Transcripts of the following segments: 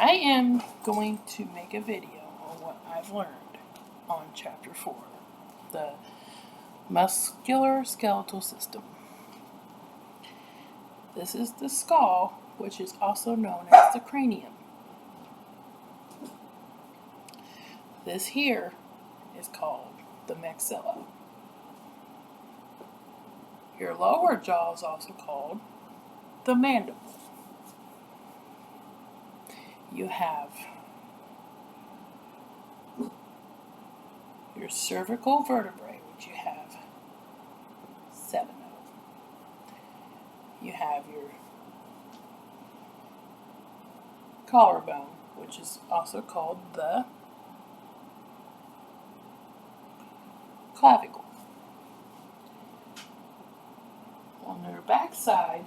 I am going to make a video on what I've learned on Chapter 4, the musculoskeletal system. This is the skull, which is also known as the cranium. This here is called the maxilla. Your lower jaw is also called the mandible. You have your cervical vertebrae, which you have 7 of. You have your collarbone, which is also called the clavicle. On your back side,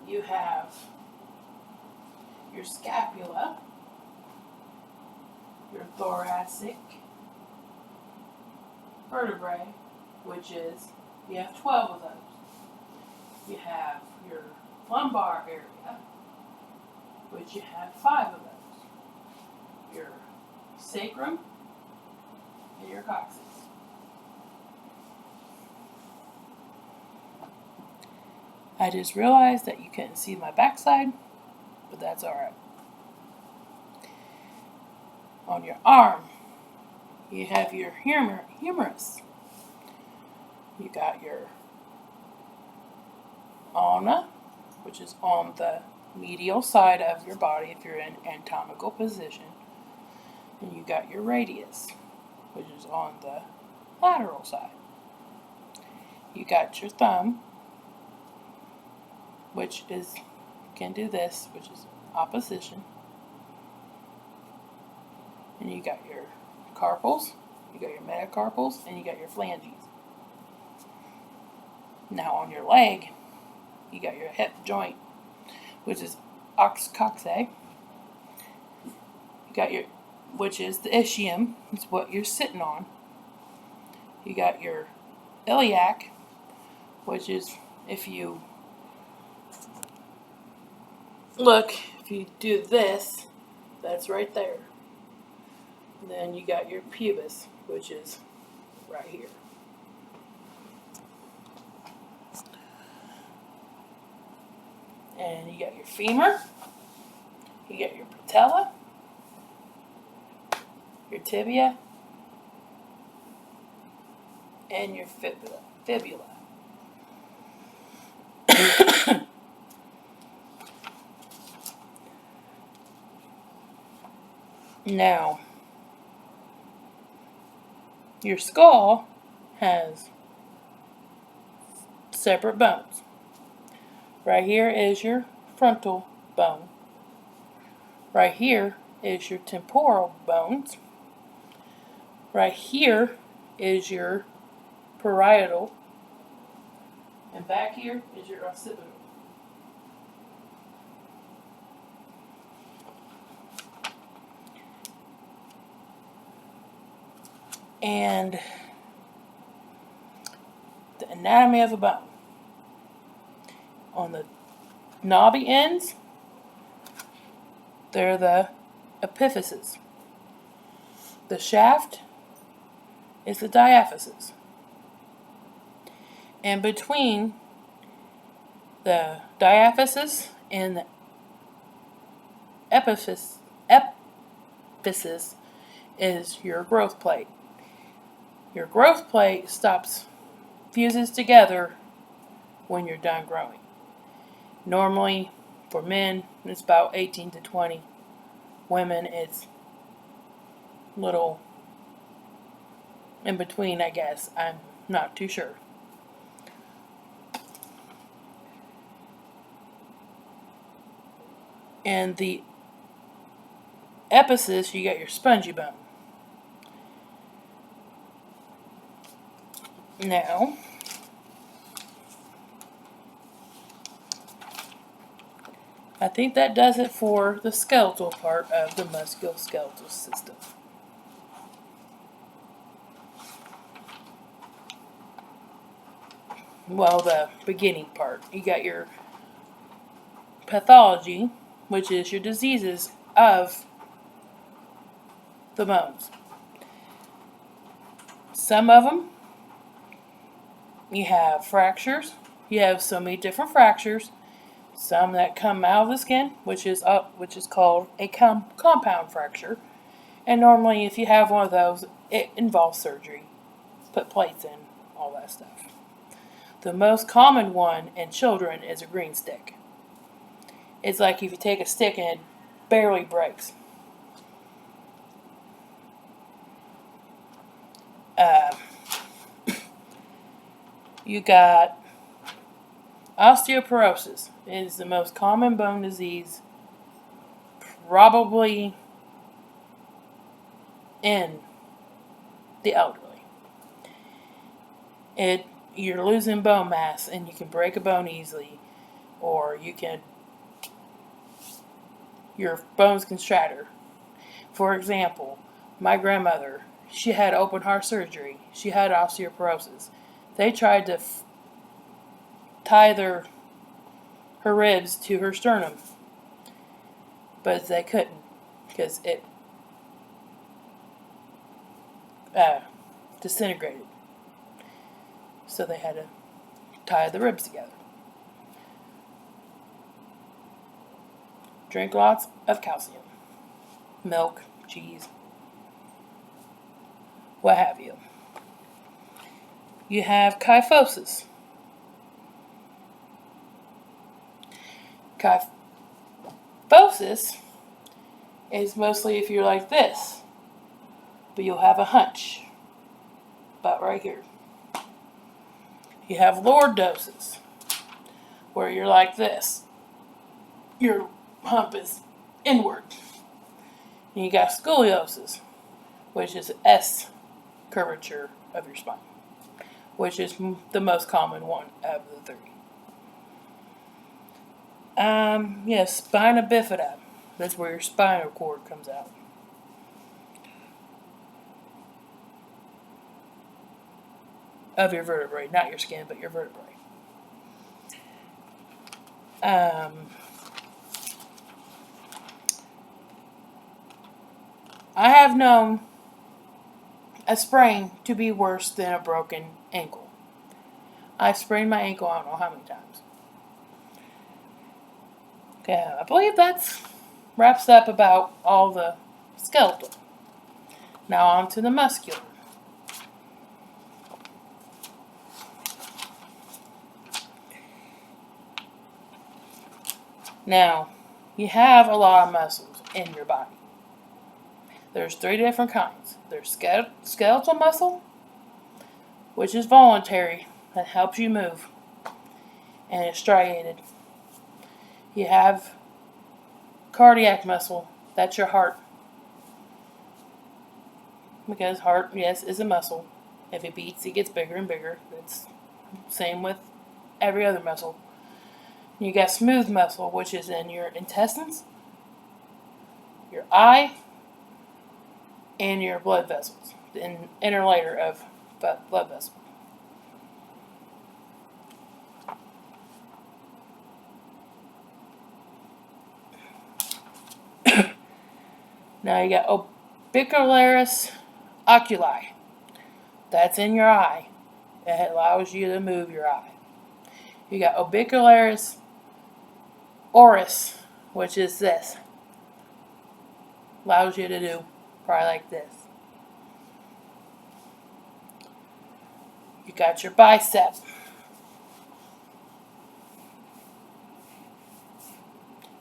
you have your scapula, your thoracic vertebrae, which is, you have 12 of those. You have your lumbar area, which you have 5 of those. Your sacrum and your coccyx. I just realized that you couldn't see my backside, but that's alright. On your arm, you have your humerus. You got your ulna, which is on the medial side of your body if you're in anatomical position. And you got your radius, which is on the lateral side. You got your thumb, which is, can do this, which is opposition. And you got your carpals, you got your metacarpals, and you got your phalanges. Now on your leg, you got your hip joint, which is oxcoxae. You got your, which is the ischium, it's what you're sitting on. You got your iliac, which is, if you look, if you do this, that's right there. And then you got your pubis, which is right here. And you got your femur, you got your patella, your tibia, and your fibula. Now, your skull has separate bones. Right here is your frontal bone. Right here is your temporal bones. Right here is your parietal. And back here is your occipital. And the anatomy of a bone. On the knobby ends, they're the epiphyses. The shaft is the diaphysis. And between the diaphysis and the epiphysis is your growth plate. Your growth plate fuses together when you're done growing. Normally, for men, it's about 18 to 20. Women, it's little in between, I guess. I'm not too sure. And the epiphysis, you got your spongy bone. Now, I think that does it for the skeletal part of the musculoskeletal system. Well, the beginning part. You got your pathology, which is your diseases of the bones. Some of them, you have fractures. You have so many different fractures. Some that come out of the skin, which is called a compound fracture. And normally, if you have one of those, it involves surgery. Put plates in, all that stuff. The most common one in children is a green stick. It's like if you take a stick and it barely breaks. You got osteoporosis. It is the most common bone disease probably in the elderly. You're losing bone mass and you can break a bone easily, or your bones can shatter. For example, my grandmother, she had open heart surgery. She had osteoporosis. They tried to tie her ribs to her sternum, but they couldn't because it disintegrated. So they had to tie the ribs together. Drink lots of calcium. Milk, cheese, what have you. You have kyphosis. Kyphosis is mostly if you're like this, but you'll have a hunch. About right here. You have lordosis, where you're like this. Your hump is inward. And you got scoliosis, which is S curvature of your spine, which is the most common one of the three. Spina bifida. That's where your spinal cord comes out. Of your vertebrae, not your skin, but your vertebrae. I have known a sprain to be worse than a broken ankle. I sprained my ankle I don't know how many times. Okay, I believe that wraps up about all the skeletal. Now on to the muscular. Now, you have a lot of muscles in your body. There's 3 different kinds. There's skeletal muscle, which is voluntary, that helps you move, and it's striated. You have cardiac muscle, that's your heart. Because heart, yes, is a muscle. If it beats, it gets bigger and bigger. It's same with every other muscle. You got smooth muscle, which is in your intestines, your eye, and your blood vessels, the inner layer of blood vessels. Now you got orbicularis oculi. That's in your eye. It allows you to move your eye. You got orbicularis oris, which is this. Allows you to do probably like this. You got your bicep.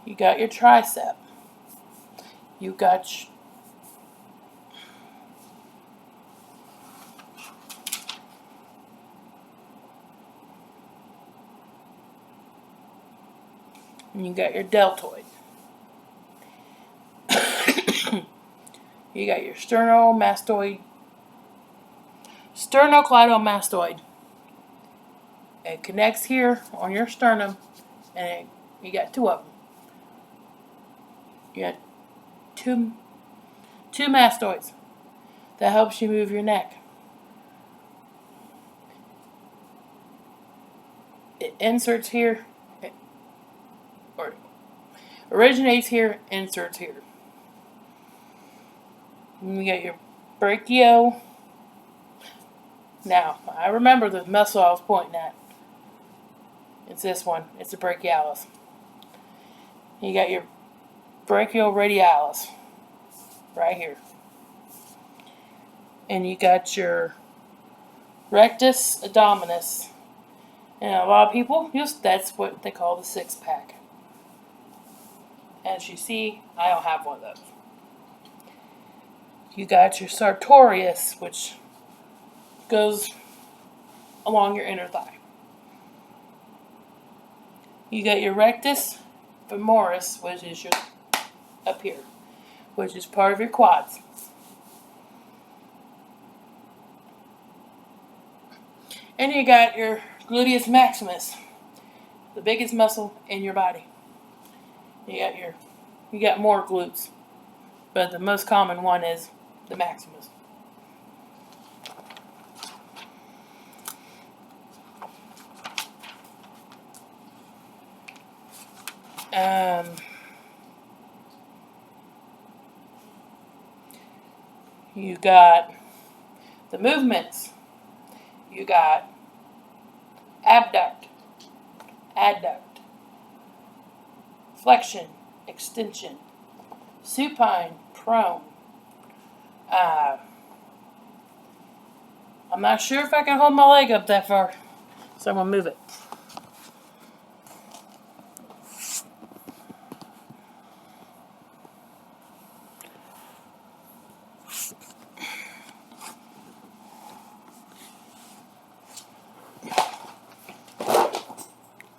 You got your tricep. You got and you got your deltoid. You got your sternocleidomastoid. It connects here on your sternum, and you got 2 of them. You got two mastoids that helps you move your neck. It inserts here, or originates here, inserts here. And you got your brachio. Now, I remember the muscle I was pointing at. It's this one. It's the brachialis. You got your brachioradialis right here. And you got your rectus abdominis. And a lot of people, that's what they call the six-pack. As you see, I don't have one of those. You got your sartorius, which goes along your inner thigh. You got your rectus femoris, which is your up here, which is part of your quads. And you got your gluteus maximus, the biggest muscle in your body. You got more glutes, but the most common one is the maximus. You got the movements. You got abduct, adduct, flexion, extension, supine, prone. I'm not sure if I can hold my leg up that far, so I'm going to move it.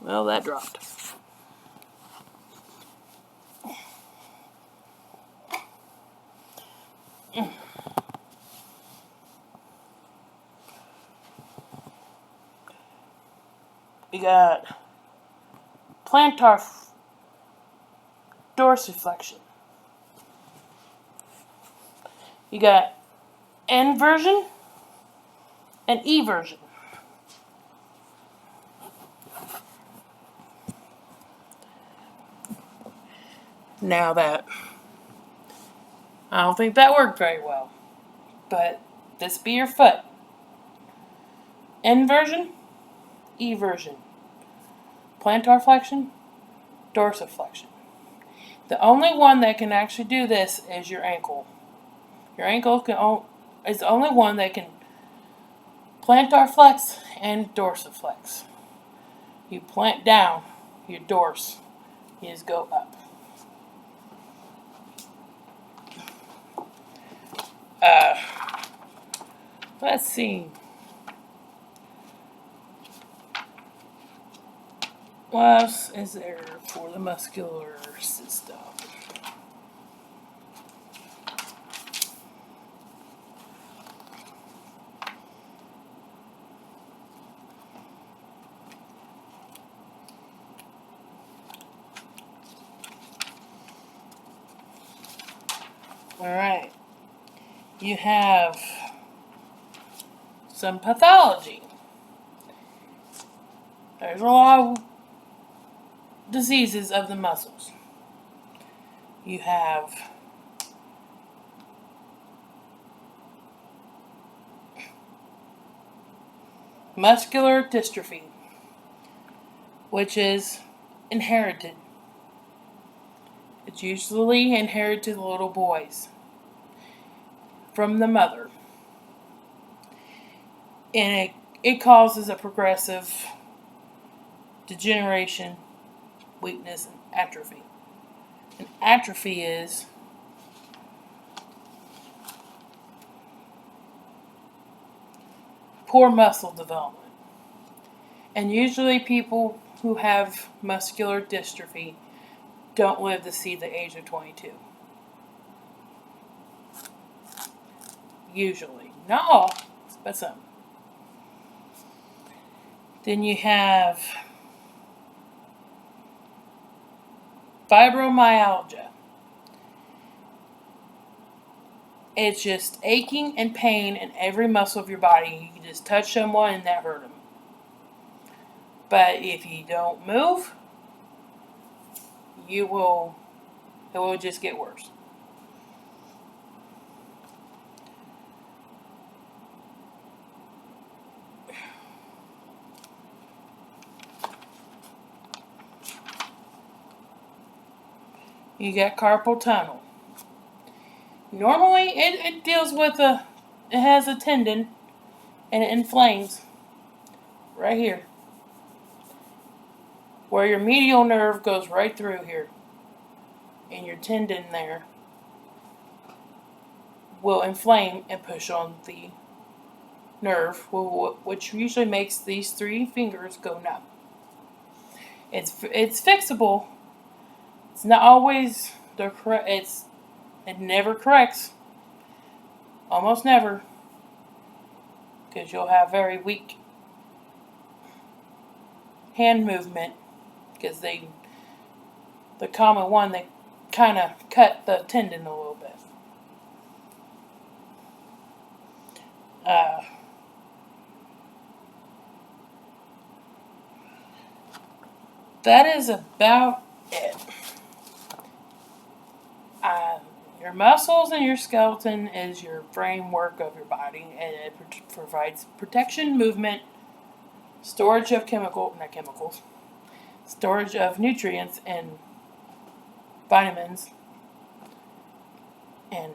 Well, that dropped. You got plantar dorsiflexion. You got inversion and eversion. Now that, I don't think that worked very well, but this be your foot. Inversion, eversion, plantar flexion, dorsiflexion. The only one that can actually do this is your ankle. Your ankle is the only one that can plantar flex and dorsiflex. You plant down, your dorse, you just go up. Let's see. What else is there for the muscular system? Alright. You have some pathology. There's a lot of diseases of the muscles. You have muscular dystrophy, which is inherited. It's usually inherited to little boys from the mother. And it causes a progressive degeneration, weakness, and atrophy. And atrophy is poor muscle development. And usually people who have muscular dystrophy don't live to see the age of 22. Usually. Not all, but some. Then you have fibromyalgia. It's just aching and pain in every muscle of your body. You can just touch someone and that hurt them. But if you don't move, you will It will just get worse. You got carpal tunnel. Normally, it deals with it has a tendon and it inflames right here, where your medial nerve goes right through here, and your tendon there will inflame and push on the nerve, which usually makes these 3 fingers go numb. It's fixable. It's not always the correct. It never corrects. Almost never, because you'll have very weak hand movement. Because the common one, they kind of cut the tendon a little bit. That is about it. Your muscles and your skeleton is your framework of your body, and it provides protection, movement, storage of storage of nutrients and vitamins, and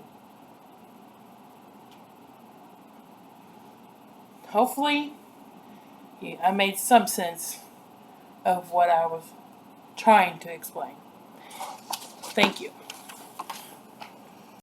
hopefully I made some sense of what I was trying to explain. Thank you.